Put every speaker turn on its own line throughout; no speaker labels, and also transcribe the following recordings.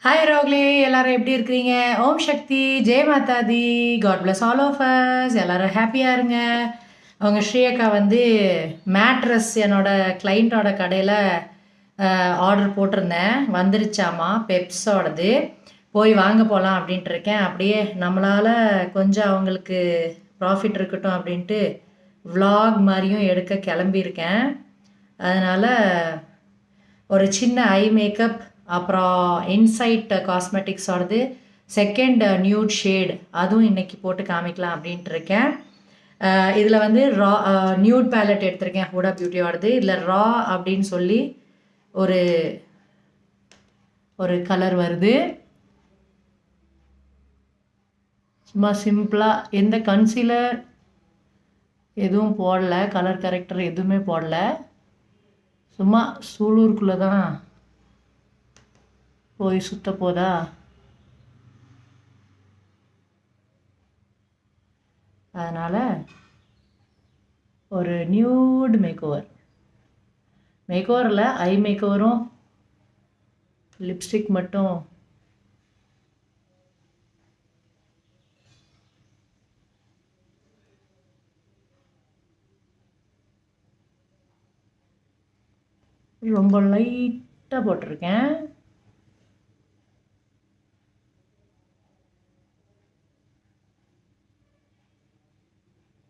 Hi ரோக்லே, எல்லாரும் எப்படி இருக்கிறீங்க? ஓம் Shakti, Jai Mata Di, god bless all of us. எல்லாரும் ஹாப்பியாக இருங்க. அவங்க ஸ்ரீயக்கா வந்து மேட்ரஸ் என்னோட கிளைண்ட்டோட கடையில் ஆர்டர் போட்டிருந்தேன். வந்துருச்சாமா பெப்ஸோடது. போய் வாங்க போகலாம் அப்படின்ட்டு இருக்கேன். அப்படியே நம்மளால் கொஞ்சம் அவங்களுக்கு ப்ராஃபிட் இருக்கட்டும் அப்படின்ட்டு vlog மாதிரியும் எடுக்க கிளம்பியிருக்கேன். அதனால் ஒரு சின்ன ஐ மேக்கப், அப்புறம் இன்சைட் காஸ்மெட்டிக்ஸோடது செகண்ட் நியூட் ஷேட், அதுவும் இன்றைக்கி போட்டு காமிக்கலாம் அப்படின்ட்டு இருக்கேன். இதில் வந்து ரா நியூட் பேலட் எடுத்திருக்கேன், ஹூடா பியூட்டியோடது. இதில் ரா அப்படின்னு சொல்லி ஒரு ஒரு கலர் வருது. சும்மா சிம்பிளாக எந்த கன்சீலர் எதுவும் போடல, கலர் கரெக்டர் எதுவுமே போடல. சும்மா சூலூருக்குள்ளே தான் போய் சுத்த போதா, அதனால் ஒரு நியூட் மேக்கோவரில் ஐ மேக்கோவரும் லிப்ஸ்டிக் மட்டும் ரொம்ப லைட்டாக போட்டிருக்கேன்.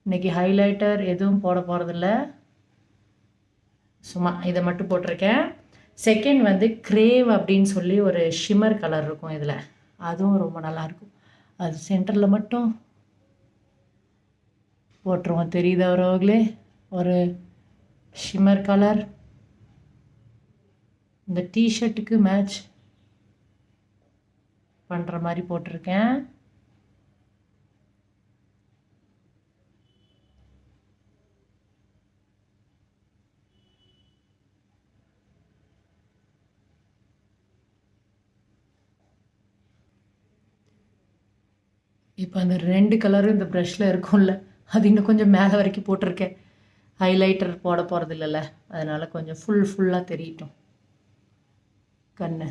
இன்றைக்கி ஹைலைட்டர் எதுவும் போட போகிறதில்ல, சும்மா இதை மட்டும் போட்டிருக்கேன். செகண்ட் வந்து கிரேவ் அப்படின்னு சொல்லி ஒரு ஷிம்மர் கலர் இருக்கும் இதில், அதுவும் ரொம்ப நல்லாயிருக்கும். அது சென்டரில் மட்டும் போட்டுருவோம். தெரியுதவர்களே, ஒரு ஷிம்மர் கலர் இந்த டிஷர்ட்டுக்கு மேட்ச் பண்ணுற மாதிரி போட்டிருக்கேன். இப்போ அந்த ரெண்டு கலரும் இந்த ப்ரஷில் இருக்கும்ல, அது இன்னும் கொஞ்சம் மேலே வரைக்கும் போட்டிருக்கேன். ஹைலைட்டர் போட போகிறது இல்லைல்ல, அதனால் கொஞ்சம் ஃபுல்லாக தெரியட்டும் கண்ணு.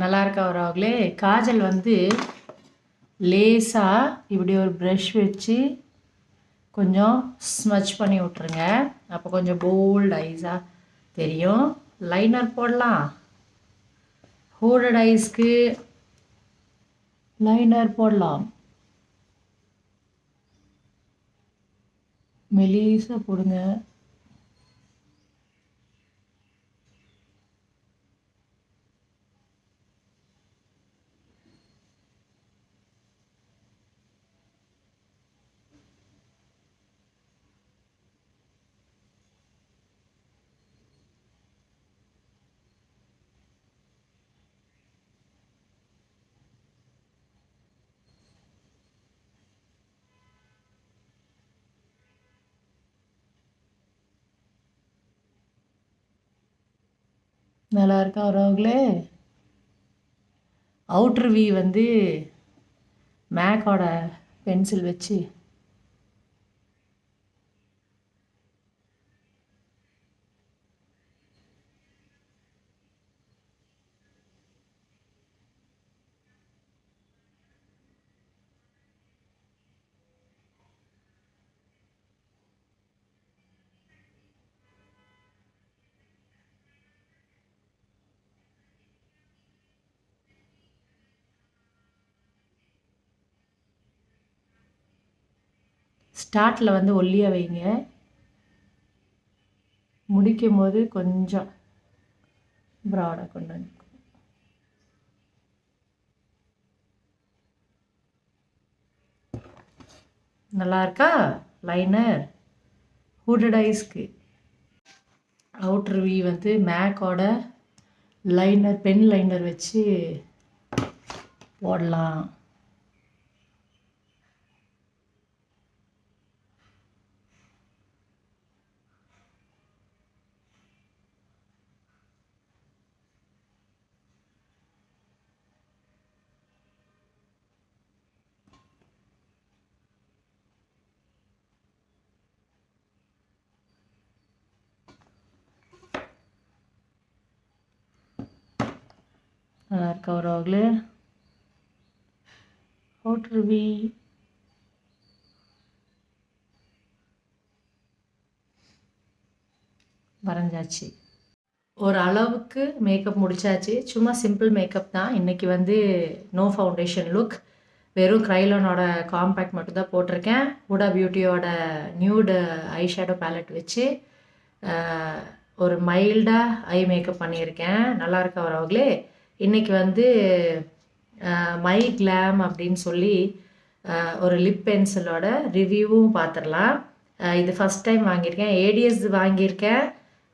நல்லா இருக்கா அவர்களே? காஜல் வந்து லேசாக இப்படி ஒரு ப்ரஷ் வச்சு கொஞ்சம் ஸ்மச் பண்ணி விட்ருங்க. அப்போ கொஞ்சம் போல்ட் ஐஸாக தெரியும். லைனர் போடலாம். ஹூடட் ஐஸ்க்கு லைனர் போடலாம். மெலிசாக போடுங்க. நல்லா இருக்கா அவர்களே? அவுட்ரு வி வந்து மேக்கோட பென்சில் வச்சு ஸ்டார்ட்டில் வந்து ஒல்லியாக வைங்க, முடிக்கும் போது கொஞ்சம் ப்ராடாக கொண்டு வந்து. நல்லா இருக்கா லைனர்? ஹூடட் ஐஸ்க்கு அவுட்ரு வி வந்து மேக்கோட லைனர், பென் லைனர் வச்சு போடலாம். நல்லா இருக்கா உறவுகளே? ஹோட்ருவி வரைஞ்சாச்சு. ஒரு அளவுக்கு மேக்கப் முடிச்சாச்சு. சும்மா சிம்பிள் மேக்கப் தான். இன்றைக்கி வந்து நோ ஃபவுண்டேஷன் லுக், வெறும் க்ரைலானோட காம்பேக்ட் மட்டும் தான் போட்டிருக்கேன். ஹுடா பியூட்டியோட நியூடு ஐஷேடோ பேலட் வச்சு ஒரு மைல்டாக ஐ மேக்கப் பண்ணியிருக்கேன். நல்லா இருக்கா வரவங்களே? இன்றைக்கி வந்து மை கிளாம் அப்படின்னு சொல்லி ஒரு லிப் பென்சிலோட ரிவ்யூவும் பார்த்துடலாம். இது ஃபஸ்ட் டைம் வாங்கியிருக்கேன். ஏடிஎஸ் வாங்கியிருக்கேன்.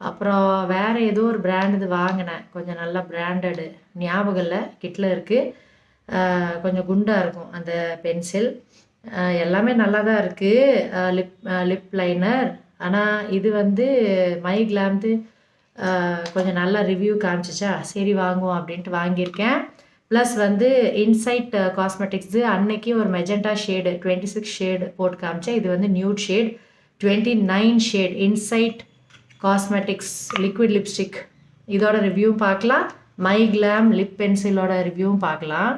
அப்புறம் வேறு ஏதோ ஒரு பிராண்ட் இது வாங்கினேன். கொஞ்சம் நல்லா பிராண்டடு ஞாபகம் இல்லை, கிட்டில் இருக்குது. கொஞ்சம் குண்டாக இருக்கும் அந்த பென்சில். எல்லாமே நல்லா தான் இருக்குது. Lip liner. ஆனால் இது வந்து மை கிளாம்து கொஞ்சம் நல்லா ரிவ்யூ காமிச்சிச்சா, சரி வாங்குவோம் அப்படின்ட்டு வாங்கியிருக்கேன். ப்ளஸ் வந்து இன்சைட் காஸ்மெட்டிக்ஸு அன்னைக்கு ஒரு மெஜெண்டா ஷேடு 26 ஷேடு போட்டு காமிச்சேன். இது வந்து nude shade 29 shade insight cosmetics liquid lipstick. இதோட ரிவ்யூவும் பார்க்கலாம். மை கிளாம் லிப் பென்சிலோட ரிவ்யூவும் பார்க்கலாம்.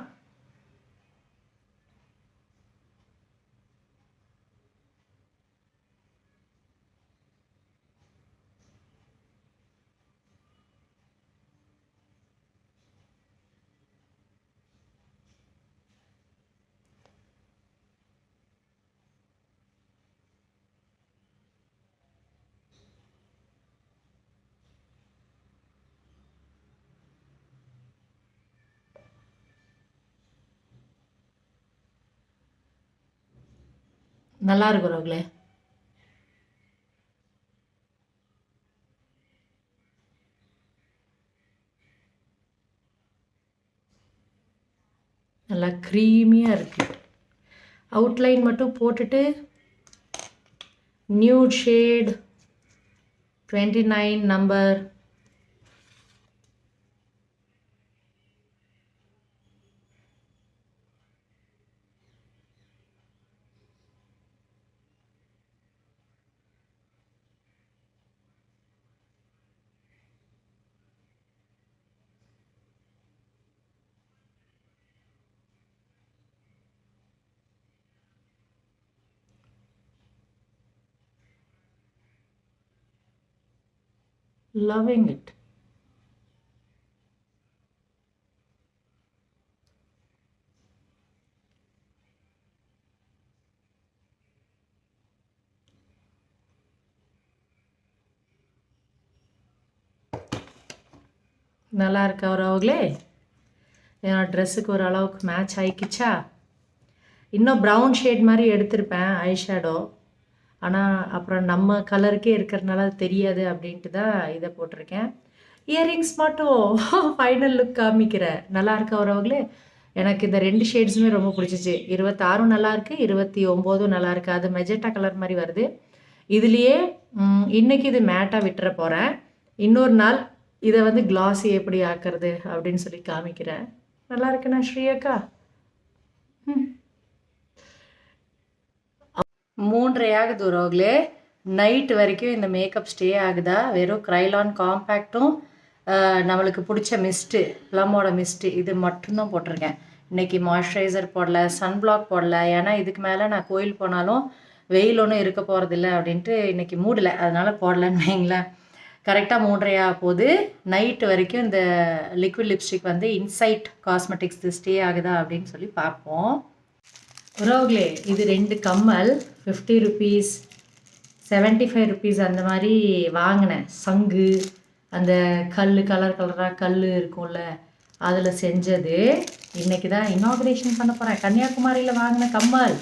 நல்லா இருக்கிறவங்களே, நல்லா க்ரீமியாக இருக்குது. அவுட்லைன் மட்டும் போட்டுட்டு nude shade 29 number loving it. நல்லா இருக்கா வரவங்களே? என்னோடய ட்ரெஸ்ஸுக்கு ஒரு அளவுக்கு மேட்ச் ஆகிக்கிச்சா? இன்னும் ப்ரௌன் ஷேட் மாதிரி எடுத்திருப்பேன் ஐஷேடோ. ஆனால் அப்புறம் நம்ம கலருக்கே இருக்கிறதுனால அது தெரியாது அப்படின்ட்டு தான் இதை போட்டிருக்கேன். இயரிங்ஸ் மட்டும் ஃபைனல் லுக் காமிக்கிறேன். நல்லா இருக்கா வரவங்களே? எனக்கு இந்த 2 ஷேட்ஸுமே ரொம்ப பிடிச்சிச்சு. 26 நல்லாயிருக்கு, 29 நல்லாயிருக்கு. அது மெஜெண்டா கலர் மாதிரி வருது. இதுலேயே இன்றைக்கி இது மேட்டாக விட்டுற போகிறேன். இன்னொரு நாள் இதை வந்து கிளாஸி எப்படி ஆக்கிறது அப்படின்னு சொல்லி காமிக்கிறேன். நல்லா இருக்குண்ணா ஸ்ரீயக்கா? 3:30 ஆகுது உறவுகளே. நைட்டு வரைக்கும் இந்த மேக்கப் ஸ்டே ஆகுதா? வெறும் க்ரைலான் காம்பேக்டும் நம்மளுக்கு பிடிச்ச மிஸ்ட்டு, ப்ளம்மோட மிஸ்ட்டு இது மட்டும்தான் போட்டிருக்கேன். இன்றைக்கி மாய்ஸ்சரைசர் போடல, சன்பிளாக் போடல. ஏன்னா இதுக்கு மேலே நான் கோயில் போனாலும் வெயில் ஒன்றும் இருக்க போகிறதில்ல அப்படின்ட்டு இன்றைக்கி மூடலை, அதனால் போடலன்னு வைங்களேன். கரெக்டாக 3:30 போகுது. நைட்டு வரைக்கும் இந்த லிக்விட் லிப்ஸ்டிக் வந்து இன்சைட் காஸ்மெட்டிக்ஸ் ஸ்டே ஆகுதா அப்படின்னு சொல்லி பார்ப்போம். உறவுகளே, இது 2 கம்மல் 50 ருபீஸ் 75 ருபீஸ் அந்த மாதிரி வாங்கினேன். சங்கு, அந்த கலர் கலராக கல் இருக்கும்ல, அதில் செஞ்சது. இன்றைக்கி தான் இனாகுரேஷன் பண்ண போகிறேன். கன்னியாகுமரியில் வாங்கின கம்மல்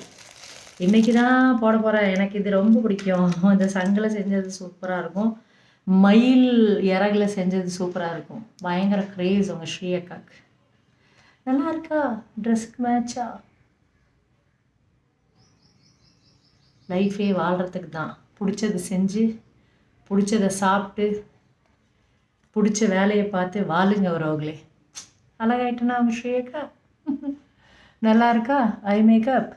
இன்றைக்கி தான் போட போகிறேன். எனக்கு இது ரொம்ப பிடிக்கும். இந்த சங்கில் செஞ்சது சூப்பராக இருக்கும், மயில் இறகுல செஞ்சது சூப்பராக இருக்கும். பயங்கர க்ரேஸ் உங்கள் ஸ்ரீயக்காக்கு. நல்லா இருக்கா? ட்ரெஸ்ஸுக்கு மேட்சா? லைஃபே வாழ்கிறதுக்கு தான். பிடிச்சது செஞ்சு, பிடிச்சதை சாப்பிட்டு, பிடிச்ச வேலையை பார்த்து வாழுங்க உறவுகளே. அழகாயிட்டுனா அவங்க ஸ்ரீயக்கா? நல்லா இருக்கா ஐ மேக்கப்?